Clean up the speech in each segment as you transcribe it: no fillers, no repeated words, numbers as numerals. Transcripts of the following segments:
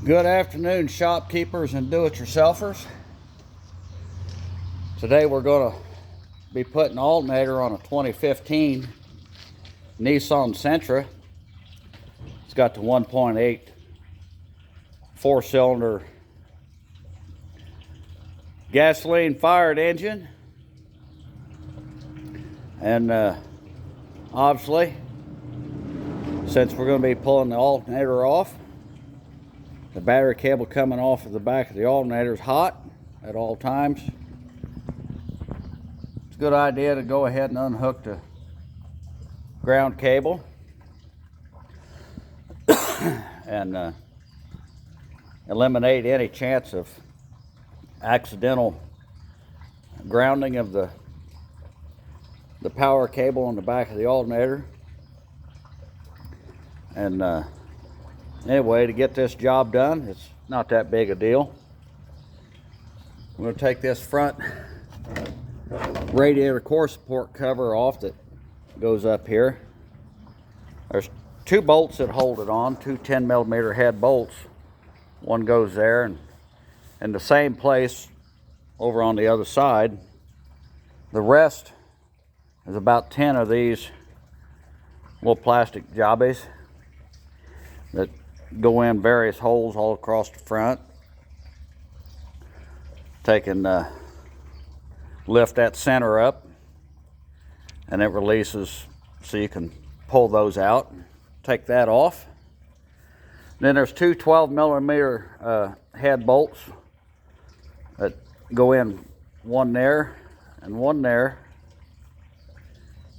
Good afternoon, shopkeepers and do-it-yourselfers. Today we're going to be putting an alternator on a 2015 Nissan Sentra. It's got the 1.8 four-cylinder gasoline-fired engine, and obviously, since we're going to be pulling the alternator off, the battery cable coming off of the back of the alternator is hot at all times. It's a good idea to go ahead and unhook the ground cable and eliminate any chance of accidental grounding of the power cable on the back of the alternator. And anyway, to get this job done, it's not that big a deal. I'm going to take this front radiator core support cover off that goes up here. There's two bolts that hold it on, two 10mm head bolts. One goes there and in the same place over on the other side. The rest is about 10 of these little plastic jobbies that go in various holes all across the front. Take and lift that center up, and it releases so you can pull those out. Take that off. Then there's two 12mm head bolts that go in, one there and one there,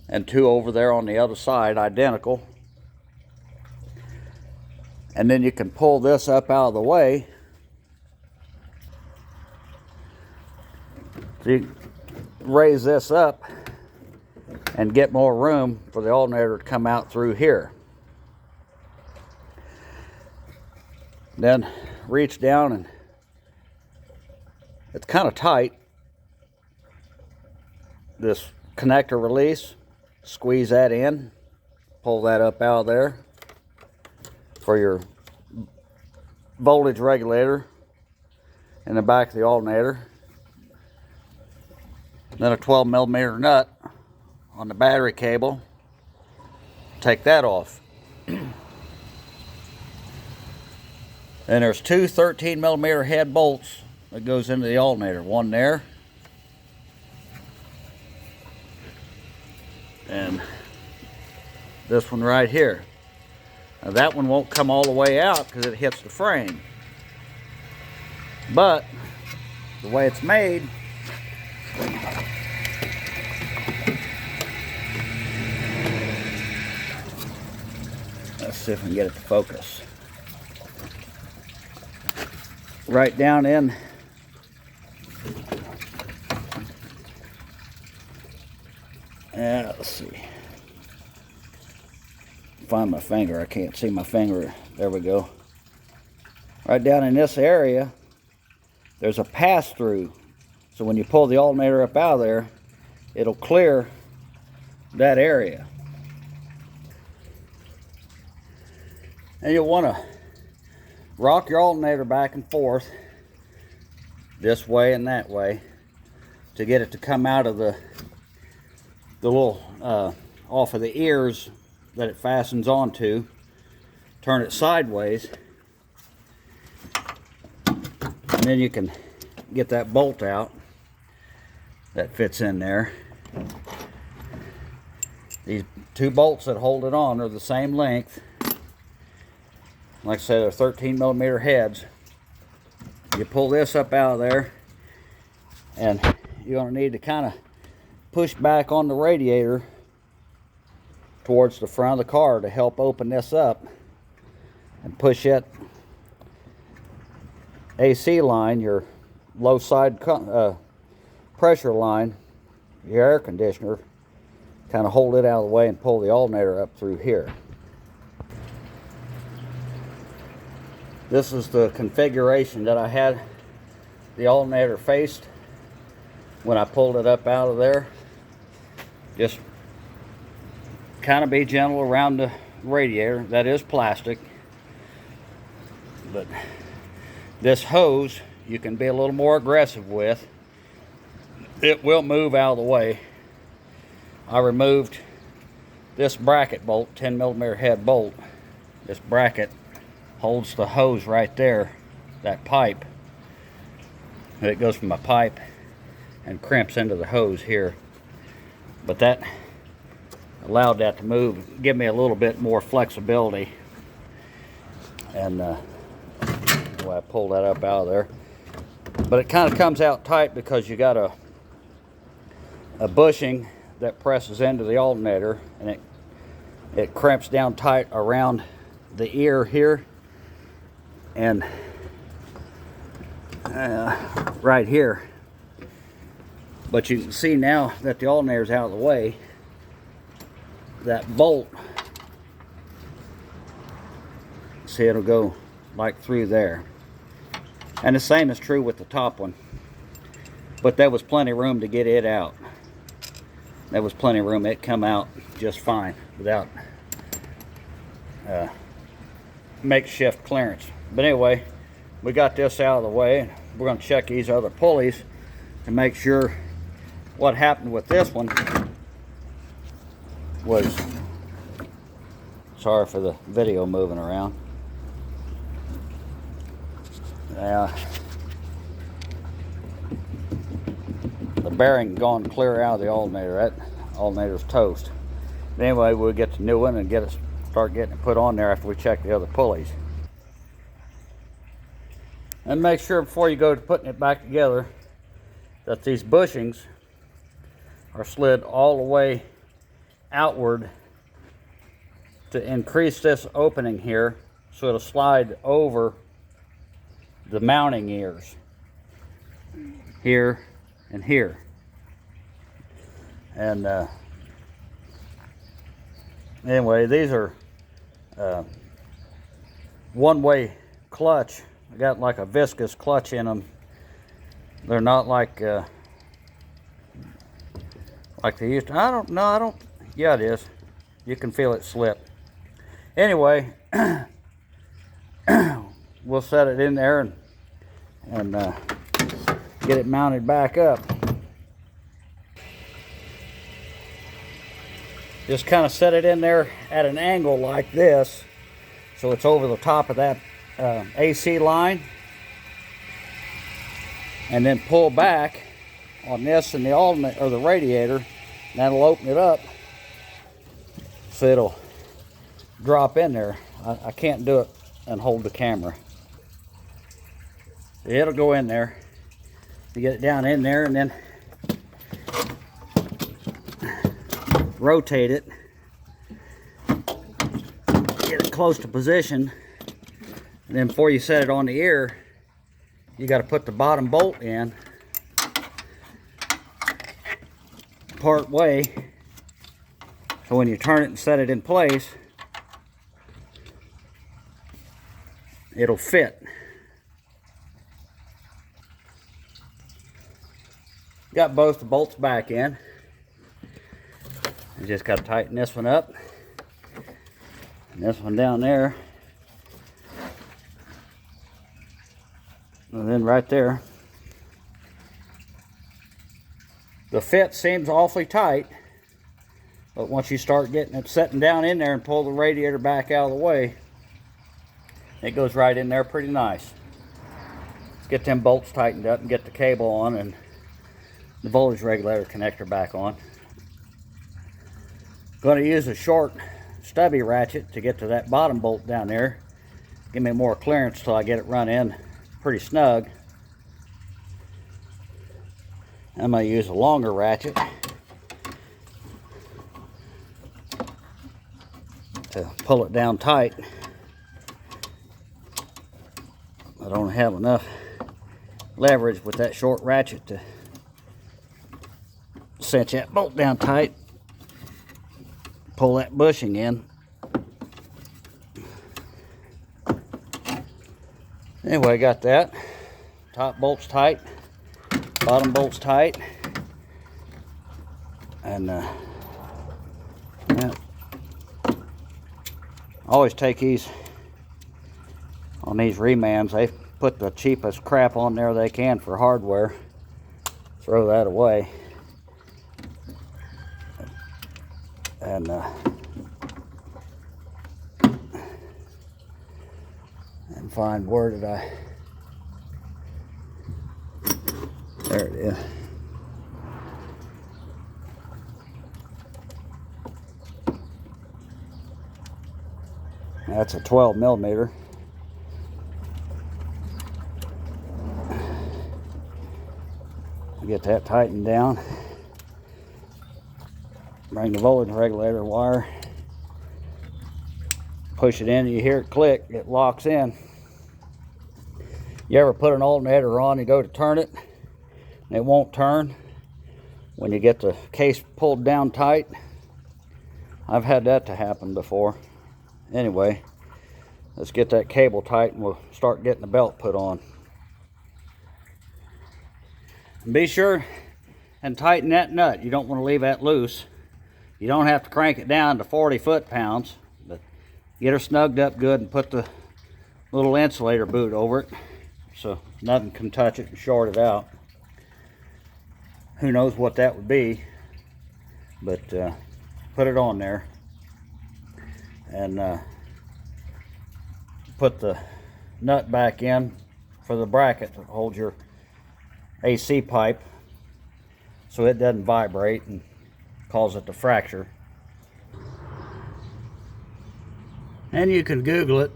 and two over there on the other side, identical. And then you can pull this up out of the way. So you raise this up and get more room for the alternator to come out through here. Then reach down, and it's kind of tight, this connector release. Squeeze that in, pull that up out of there for your voltage regulator in the back of the alternator. Then a 12mm nut on the battery cable. Take that off. And there's two 13mm head bolts that goes into the alternator. One there, and this one right here. Now that one won't come all the way out because it hits the frame, but the way it's made, let's see if we can get it to focus. Right down in let's see. Find my finger. I can't see my finger. There we go. Right down in this area, there's a pass-through. So when you pull the alternator up out of there, it'll clear that area. And you'll want to rock your alternator back and forth this way and that way to get it to come out of the little off of the ears that it fastens onto. Turn it sideways, and then you can get that bolt out that fits in there. These two bolts that hold it on are the same length. Like I said, they're 13mm heads. You pull this up out of there, and you're going to need to kind of push back on the radiator towards the front of the car to help open this up and push that AC line, your low side pressure line, your air conditioner, kind of hold it out of the way and pull the alternator up through here. This is the configuration that I had the alternator faced when I pulled it up out of there. Just kind of be gentle around the radiator. That is plastic, but This hose you can be a little more aggressive with. It will move out of the way. I removed this bracket bolt, 10mm head bolt. This bracket holds the hose right there, that pipe. And it goes from a pipe and crimps into the hose here. But that allowed that to move, give me a little bit more flexibility. And I pulled that up out of there. But it kind of comes out tight because you got a bushing that presses into the alternator, and it crimps down tight around the ear here and right here. But you can see now that the alternator's out of the way, that bolt, see, it'll go like through there. And the same is true with the top one. But there was plenty of room to get it out. There was plenty of room. It come out just fine without makeshift clearance. But anyway, we got this out of the way. We're going to check these other pulleys to make sure what happened with this one was, sorry for the video moving around. The bearing gone clear out of the alternator. That alternator's toast. But anyway, we'll get the new one and start getting it put on there after we check the other pulleys. And make sure before you go to putting it back together that these bushings are slid all the way outward to increase this opening here, so it'll slide over the mounting ears here and here. And anyway, these are one-way clutch. I got like a viscous clutch in them. They're not like they used to. I don't, yeah, it is. You can feel it slip. Anyway, we'll set it in there and get it mounted back up. Just kind of set it in there at an angle like this, so it's over the top of that AC line, and then pull back on this and the alternator or the radiator, and that'll open it up so it'll drop in there. I can't do it and hold the camera. It'll go in there. You get it down in there and then rotate it, get it close to position, and then before you set it on the ear, you got to put the bottom bolt in part way, so when you turn it and set it in place, it'll fit. Got both the bolts back in. You just got to tighten this one up and this one down there, and then right there. The fit seems awfully tight, but once you start getting it setting down in there and pull the radiator back out of the way, it goes right in there pretty nice. Let's get them bolts tightened up and get the cable on and the voltage regulator connector back on. Going to use a short stubby ratchet to get to that bottom bolt down there. Give me more clearance till I get it run in pretty snug. I'm going to use a longer ratchet to pull it down tight. I don't have enough leverage with that short ratchet to cinch that bolt down tight. Pull that bushing in. Anyway, got that. Top bolt's tight, bottom bolt's tight, and yeah. I always take these on these remans. They put the cheapest crap on there they can for hardware. Throw that away. And find, where did I? There it is. That's a 12 millimeter. Get that tightened down. Bring the voltage regulator wire. Push it in, you hear it click, it locks in. You ever put an alternator on, you go to turn it, and it won't turn when you get the case pulled down tight? I've had that to happen before. Anyway, let's get that cable tight and we'll start getting the belt put on. And be sure and tighten that nut. You don't want to leave that loose. You don't have to crank it down to 40 foot-pounds, but get her snugged up good and put the little insulator boot over it so nothing can touch it and short it out. Who knows what that would be, but put it on there and put the nut back in for the bracket to hold your AC pipe so it doesn't vibrate and cause it to fracture. And you can Google it.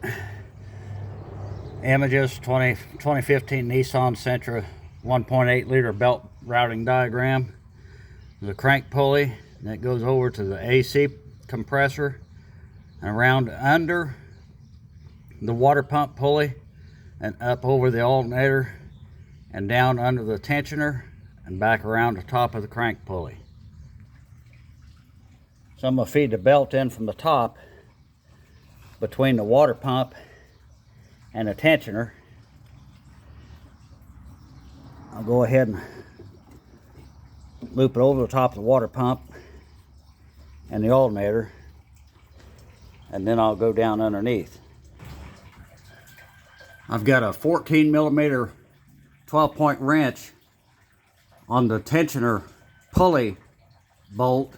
Images 2015 Nissan Sentra 1.8 liter belt routing diagram. The crank pulley that goes over to the AC compressor and around under the water pump pulley and up over the alternator and down under the tensioner and back around the top of the crank pulley. So I'm going to feed the belt in from the top between the water pump and the tensioner. I'll go ahead and loop it over the top of the water pump and the alternator, and then I'll go down underneath. I've got a 14 millimeter 12-point wrench on the tensioner pulley bolt.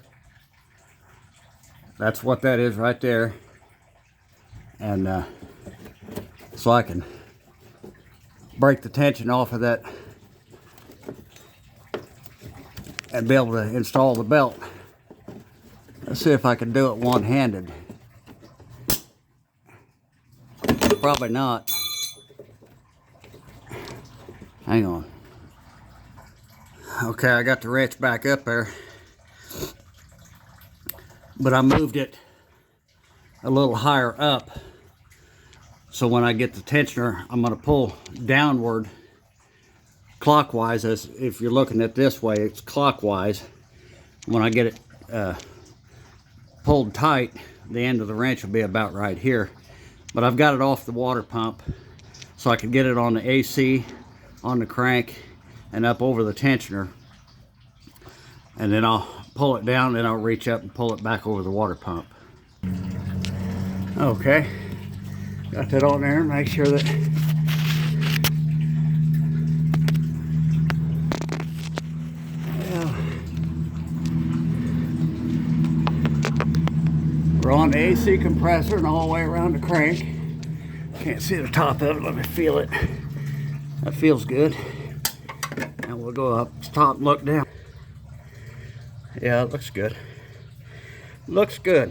That's what that is right there. And so I can break the tension off of that and be able to install the belt. Let's see if I can do it one-handed. Probably not. Hang on. Okay, I got the wrench back up there, but I moved it a little higher up, so when I get the tensioner, I'm going to pull downward clockwise. As if you're looking at this way, it's clockwise. When I get it pulled tight, the end of the wrench will be about right here. But I've got it off the water pump, so I can get it on the AC, on the crank, and up over the tensioner. And then I'll pull it down, then I'll reach up and pull it back over the water pump. Okay, got that on there. Make sure that we're on the AC compressor and all the way around the crank. Can't see the top of it. Let me feel it. That feels good. And we'll go up top and look down. Yeah, it looks good. Looks good.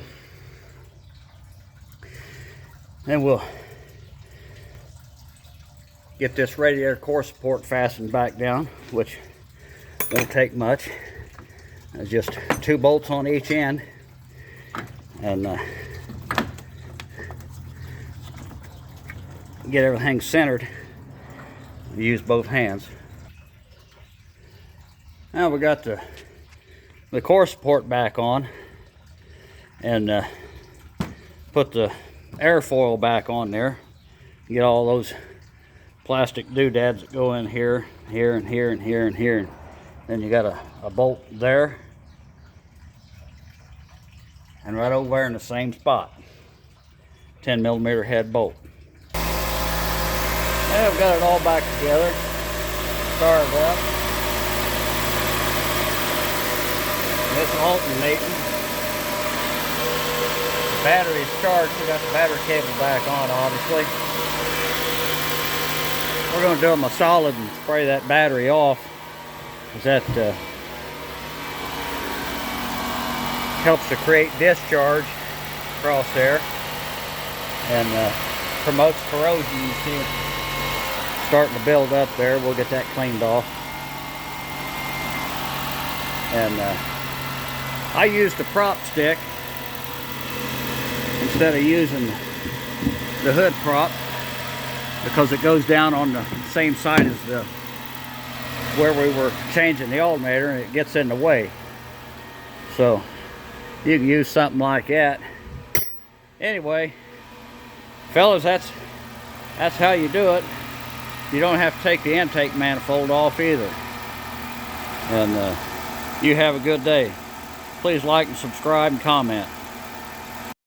Then we'll get this radiator core support fastened back down, which won't take much. There's just 2 bolts on each end, and get everything centered. Use both hands. Now we got the core support back on, and put the airfoil back on there. Get all those plastic doodads that go in here, here, and here, and here, and here. And then you got a bolt there, and right over there in the same spot, 10 millimeter head bolt. And I've got it all back together. Started up. It's alternating. The battery's charged. We got the battery cable back on, obviously. We're going to do them a solid and spray that battery off, because that helps to create discharge across there and promotes corrosion. You see it starting to build up there. We'll get that cleaned off. And I used a prop stick instead of using the hood prop, because it goes down on the same side as the where we were changing the alternator, and it gets in the way. So you can use something like that. Anyway, fellas, that's how you do it. You don't have to take the intake manifold off either. And you have a good day. Please like and subscribe and comment.